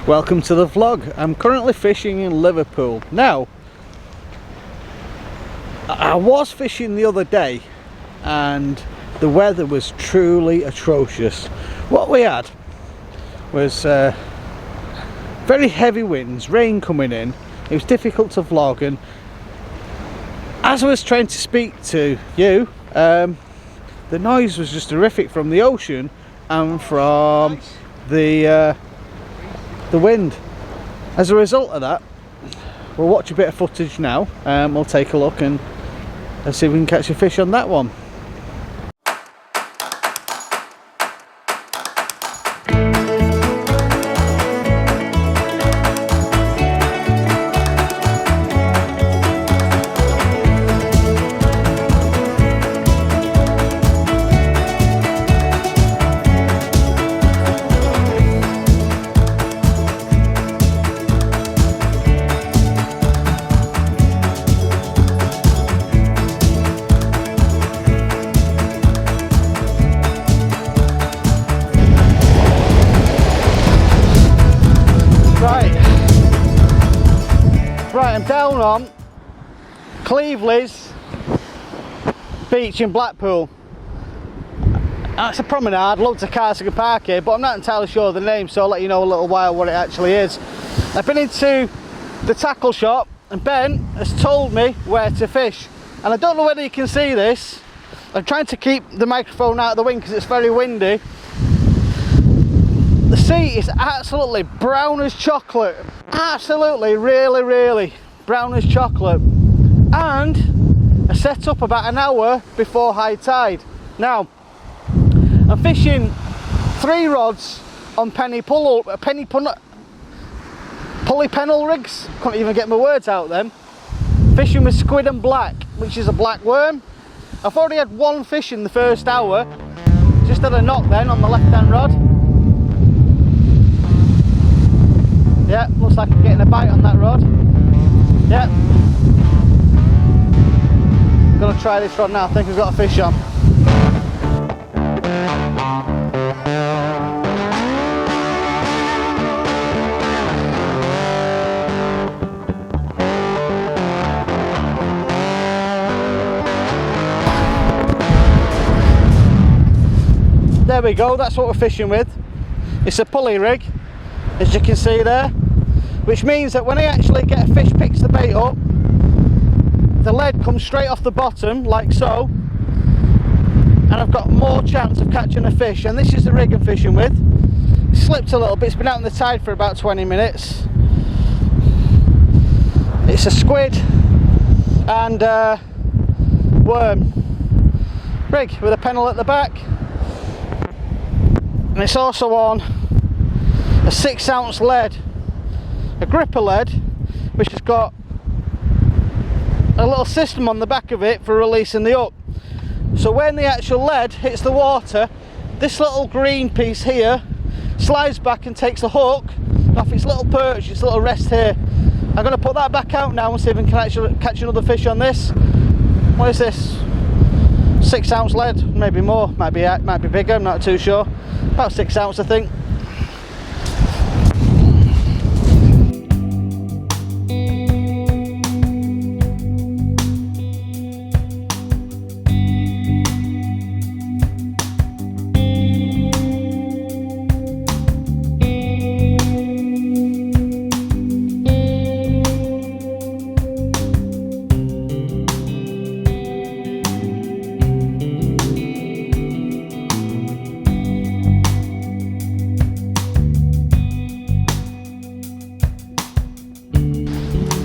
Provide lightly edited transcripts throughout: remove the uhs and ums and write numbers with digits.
Welcome to the vlog. I'm currently fishing in Liverpool. Now, I was fishing the other day and the weather was truly atrocious. What we had was very heavy winds, rain coming in. It was difficult to vlog, and as I was trying to speak to you, the noise was just horrific from the ocean and from the wind. As a result of that, we'll watch a bit of footage now, and we'll take a look and see if we can catch a fish on that one. Right, I'm down on Cleveleys beach in Blackpool. It's a promenade, loads of cars can park here, but I'm not entirely sure of the name, so I'll let you know a little while what it actually is. I've been into the tackle shop and Ben has told me where to fish, and I don't know whether you can see this. I'm trying to keep the microphone out of the wind because it's very windy. The sea is absolutely brown as chocolate. Absolutely, really brown as chocolate. And I set up about an hour before high tide. Now, I'm fishing 3 rods on pulley pennel rigs. Couldn't even get my words out then. Fishing with squid and black, which is a black worm. I've already had 1 fish in the first hour. Just had a knock then on the left-hand rod. Yeah, looks like I'm getting a bite on that rod. Yeah. I'm gonna try this rod now. I think I've got a fish on. There we go, that's what we're fishing with. It's a pulley rig, as you can see there, which means that when I actually get a fish picks the bait up, the lead comes straight off the bottom like so, and I've got more chance of catching a fish. And this is the rig I'm fishing with. It slipped a little bit, it's been out in the tide for about 20 minutes. It's a squid and worm rig with a pennel at the back, and it's also on a 6-ounce lead, a gripper lead, which has got a little system on the back of it for releasing the hook. So when the actual lead hits the water, this little green piece here slides back and takes the hook off its little perch, its little rest here. I'm going to put that back out now and see if I can actually catch another fish on this. What is this? 6-ounce lead, maybe more, might be bigger, I'm not too sure. About 6 ounce I think.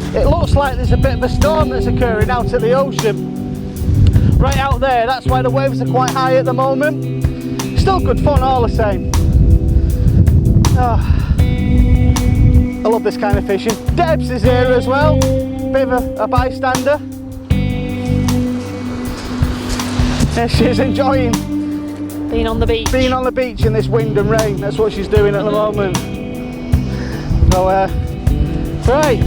It looks like there's a bit of a storm that's occurring out at the ocean. Right out there, that's why the waves are quite high at the moment. Still good fun all the same. Oh, I love this kind of fishing. Debs is here as well, bit of a bystander. Yeah, she's enjoying being on the beach. Being on the beach in this wind and rain, that's what she's doing at the moment. So, right.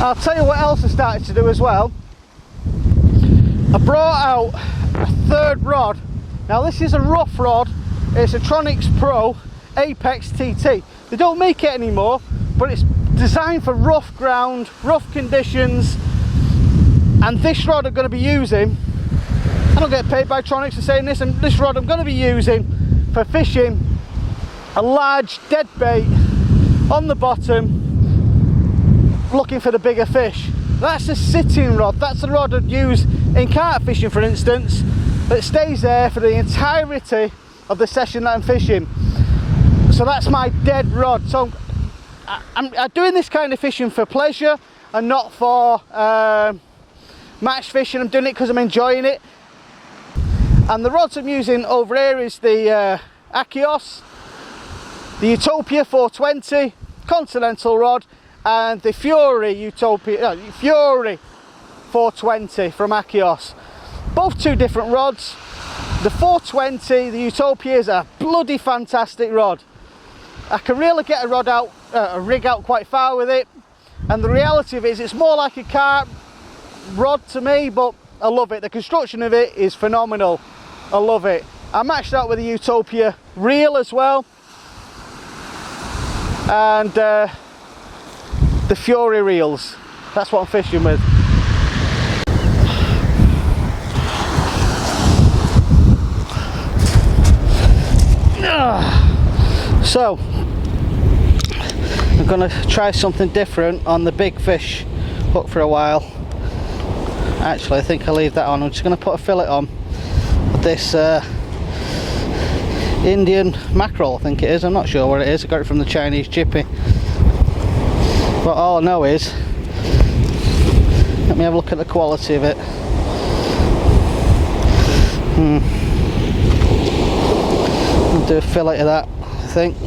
I'll tell you what else I started to do as well. I brought out a third rod. Now this is a rough rod. It's a Tronix Pro Apex TT. They don't make it anymore, but it's designed for rough ground, rough conditions. And this rod I'm going to be using, I don't get paid by Tronix for saying this, and this rod I'm going to be using for fishing a large dead bait on the bottom, looking for the bigger fish. That's a sitting rod. That's the rod I'd use in carp fishing, for instance, that stays there for the entirety of the session that I'm fishing. So that's my dead rod. So I'm doing this kind of fishing for pleasure and not for match fishing. I'm doing it because I'm enjoying it. And the rods I'm using over here is the Achios, the Utopia 420 Continental rod, and the Fury Fury 420 from Achios. Both two different rods. The 420, the Utopia, is a bloody fantastic rod. I can really get a rig out quite far with it, and the reality of it is it's more like a carp rod to me, but I love it. The construction of it is phenomenal. I love it. I matched that with the Utopia reel as well, and the Fury reels. That's what I'm fishing with. So I'm going to try something different on the big fish hook for a while. Actually, I think I'll leave that on. I'm just going to put a fillet on with this Indian mackerel, I think it is. I'm not sure what it is. I got it from the Chinese chippy. But all I know is, let me have a look at the quality of it. I'll do a fillet of that, I think.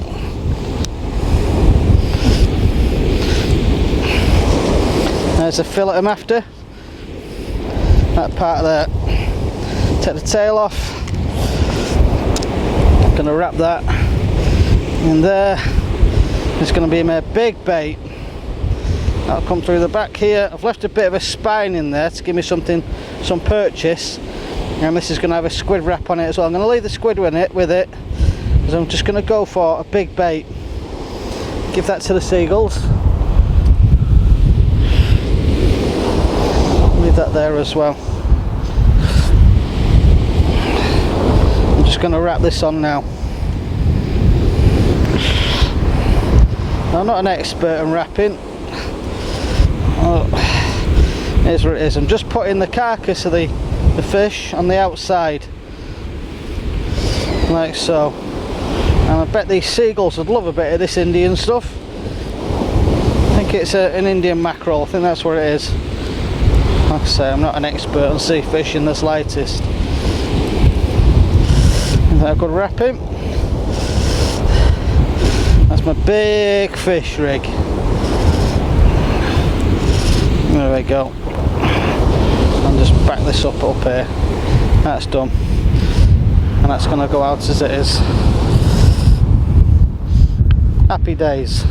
There's a fillet I'm after. That part there. Take the tail off. I'm going to wrap that in there. It's going to be my big bait. That'll come through the back here. I've left a bit of a spine in there to give me some purchase. And this is going to have a squid wrap on it as well. I'm going to leave the squid with it, because I'm just going to go for a big bait. Give that to the seagulls. Leave that there as well. I'm just going to wrap this on now. I'm not an expert in wrapping. Here's what it is. I'm just putting the carcass of the fish on the outside, like so. And I bet these seagulls would love a bit of this Indian stuff. I think it's an Indian mackerel. I think that's what it is. Like I say, I'm not an expert on sea fish in the slightest. Is that a good wrapping? That's my big fish rig. There we go. And just back this up here. That's done. And that's going to go out as it is. Happy days.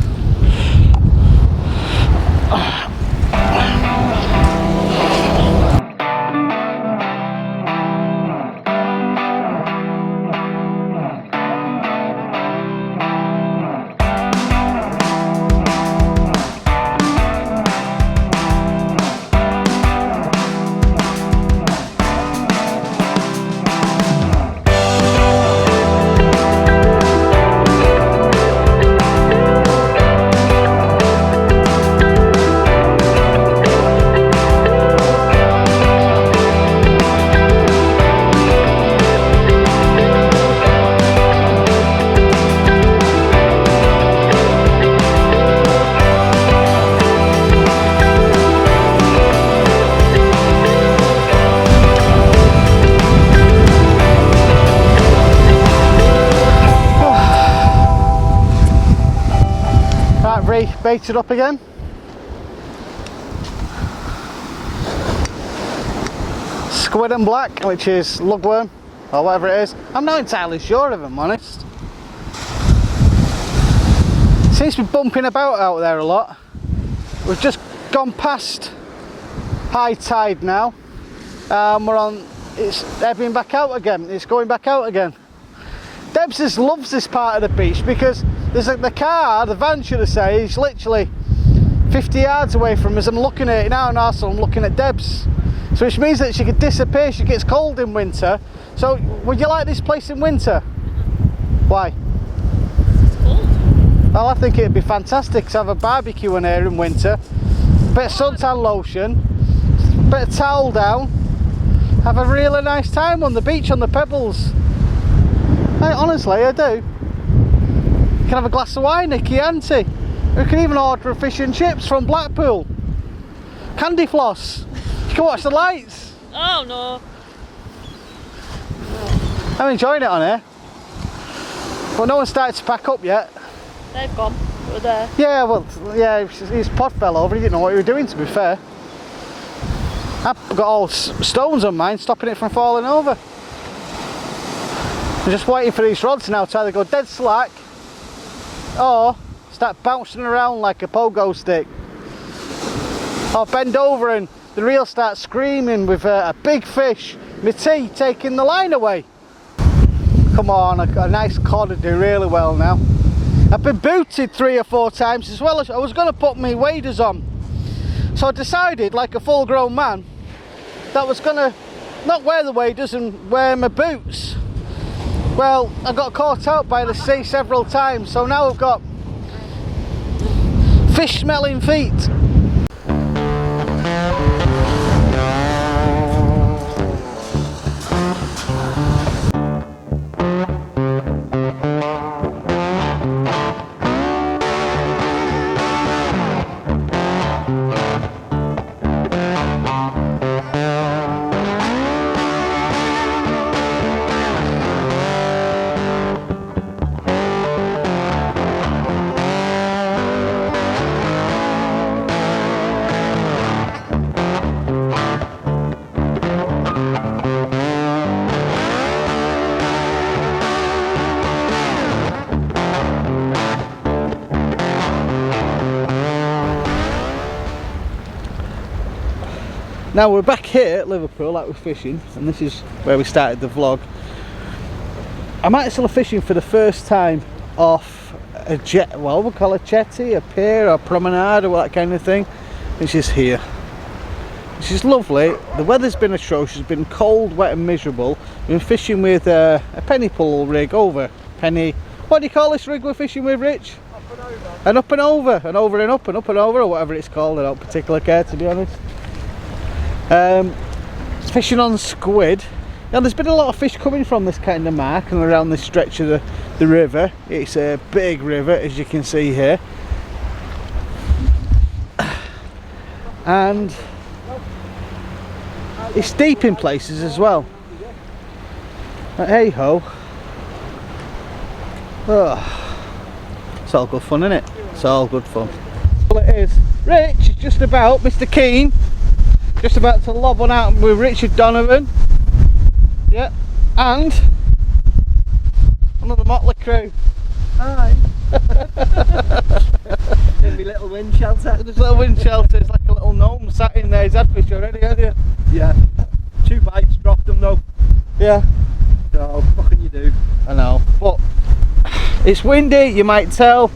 Baited up again. Squid and black, which is lugworm or whatever it is. I'm not entirely sure if I'm honest. Seems to be bumping about out there a lot. We've just gone past high tide now. We're on, it's ebbing back out again, it's going back out again. Debs just loves this part of the beach because there's the car, the van should I say, is literally 50 yards away from us. I'm looking at it now and also I'm looking at Debs. So which means that she could disappear, she gets cold in winter. So would you like this place in winter? Why? It's cold. Well, I think it'd be fantastic to have a barbecue in here in winter. Bit of suntan lotion, bit of towel down. Have a really nice time on the beach on the pebbles. Honestly, I do. You can have a glass of wine, Nicky, auntie. We can even order a fish and chips from Blackpool. Candy floss. You can watch the lights. Oh no. I'm enjoying it on here. But no one started to pack up yet. They've gone. We're there. Yeah, well, yeah, his pod fell over. He didn't know what he was doing, to be fair. I've got all stones on mine, stopping it from falling over. I'm just waiting for these rods now to either go dead slack or start bouncing around like a pogo stick. Or bend over and the reel starts screaming with a big fish, my tea, taking the line away. Come on, a nice cod would do really well now. I've been booted 3 or 4 times as well. As I was going to put my waders on. So I decided, like a full grown man, that I was going to not wear the waders and wear my boots. Well, I got caught out by the sea several times, so now I've got fish smelling feet. Now we're back here at Liverpool, like we're fishing, and this is where we started the vlog. I'm actually fishing for the first time off a jet, well, we'll call it a jetty, a pier, a promenade, or that kind of thing, which is here. Which is lovely. The weather's been atrocious, it's been cold, wet and miserable. We've been fishing with a penny pull rig over. Penny, what do you call this rig we're fishing with, Rich? Up and over. An up and over, and over and up and up and over, or whatever it's called. I don't particularly care, to be honest. Fishing on squid. Now there's been a lot of fish coming from this kind of mark and around this stretch of the river. It's a big river, as you can see here, and it's deep in places as well. But hey ho, it's all good fun, isn't it? It's all good fun. Well, it is. Rich is just about, Mr. Keane, just about to lob one out with Richard Donovan. Yeah, and another motley crew. Hi. In my little wind shelter. There's a little wind shelter, it's like a little gnome sat in there. He's had fish already, hasn't you? Yeah. 2 bites, dropped them though. Yeah. So, what can you do? I know, but it's windy, you might tell.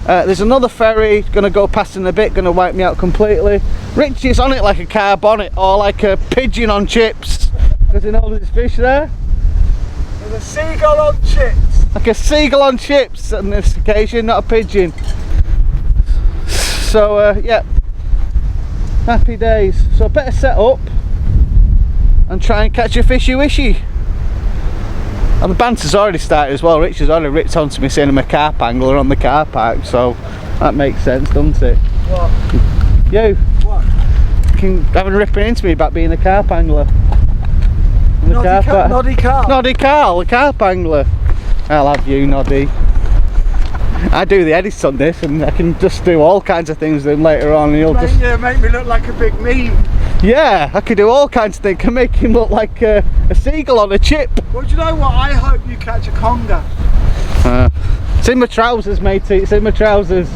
There's another ferry going to go past in a bit, going to wipe me out completely. Richie's on it like a car bonnet or like a pigeon on chips. Because he knows there's fish there. There's a seagull on chips. Like a seagull on chips on this occasion, not a pigeon. So yeah, happy days. So I better set up and try and catch a fishy wishy. And the banter's already started as well. Rich has already ripped onto me saying I'm a carp angler on the car park, so that makes sense, doesn't it? What? You? What? Having ripping into me about being a carp angler. Noddy Carl. Noddy Carl, the carp angler. I'll have you, Noddy. I do the edits on this and I can just do all kinds of things then later on and you'll just... make me look like a big meme. Yeah, I could do all kinds of things. Can make him look like a seagull on a chip. Well, do you know what? I hope you catch a conger. It's in my trousers, matey. It's in my trousers.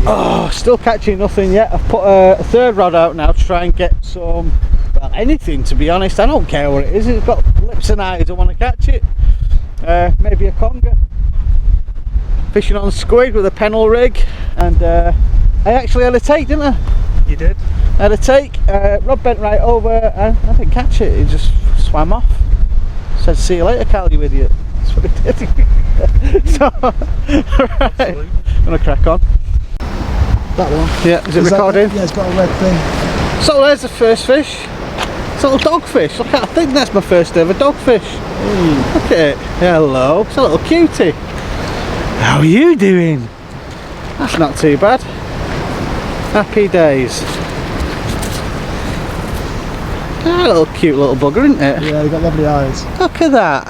Oh, still catching nothing yet. I've put a third rod out now to try and get some, well, anything to be honest. I don't care what it is. It's got lips and eyes. I want to catch it. Maybe a conger. Fishing on squid with a pennel rig, and I actually had a take, didn't I? You did? I had a take. Rod bent right over, and I didn't catch it. It just swam off. Said, "See you later, Cal, you idiot." That's what it did. So, right, I'm gonna crack on. That one? Yeah, is it recording? Yeah, it's got a red thing. So there's the first fish. It's a little dogfish. Look, I think that's my first ever dogfish. Look at it. Hello. It's a little cutie. How are you doing? That's not too bad. Happy days. A little cute little bugger, isn't it? Yeah, they've got lovely eyes. Look at that.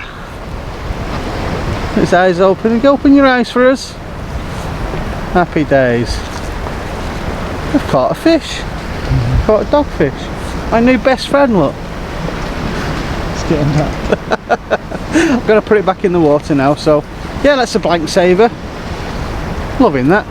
His eyes open. You open your eyes for us. Happy days. I've caught a fish. Caught a dogfish. My new best friend, look. It's getting that. I'm going to put it back in the water now, so yeah, that's a blank saver. Loving that.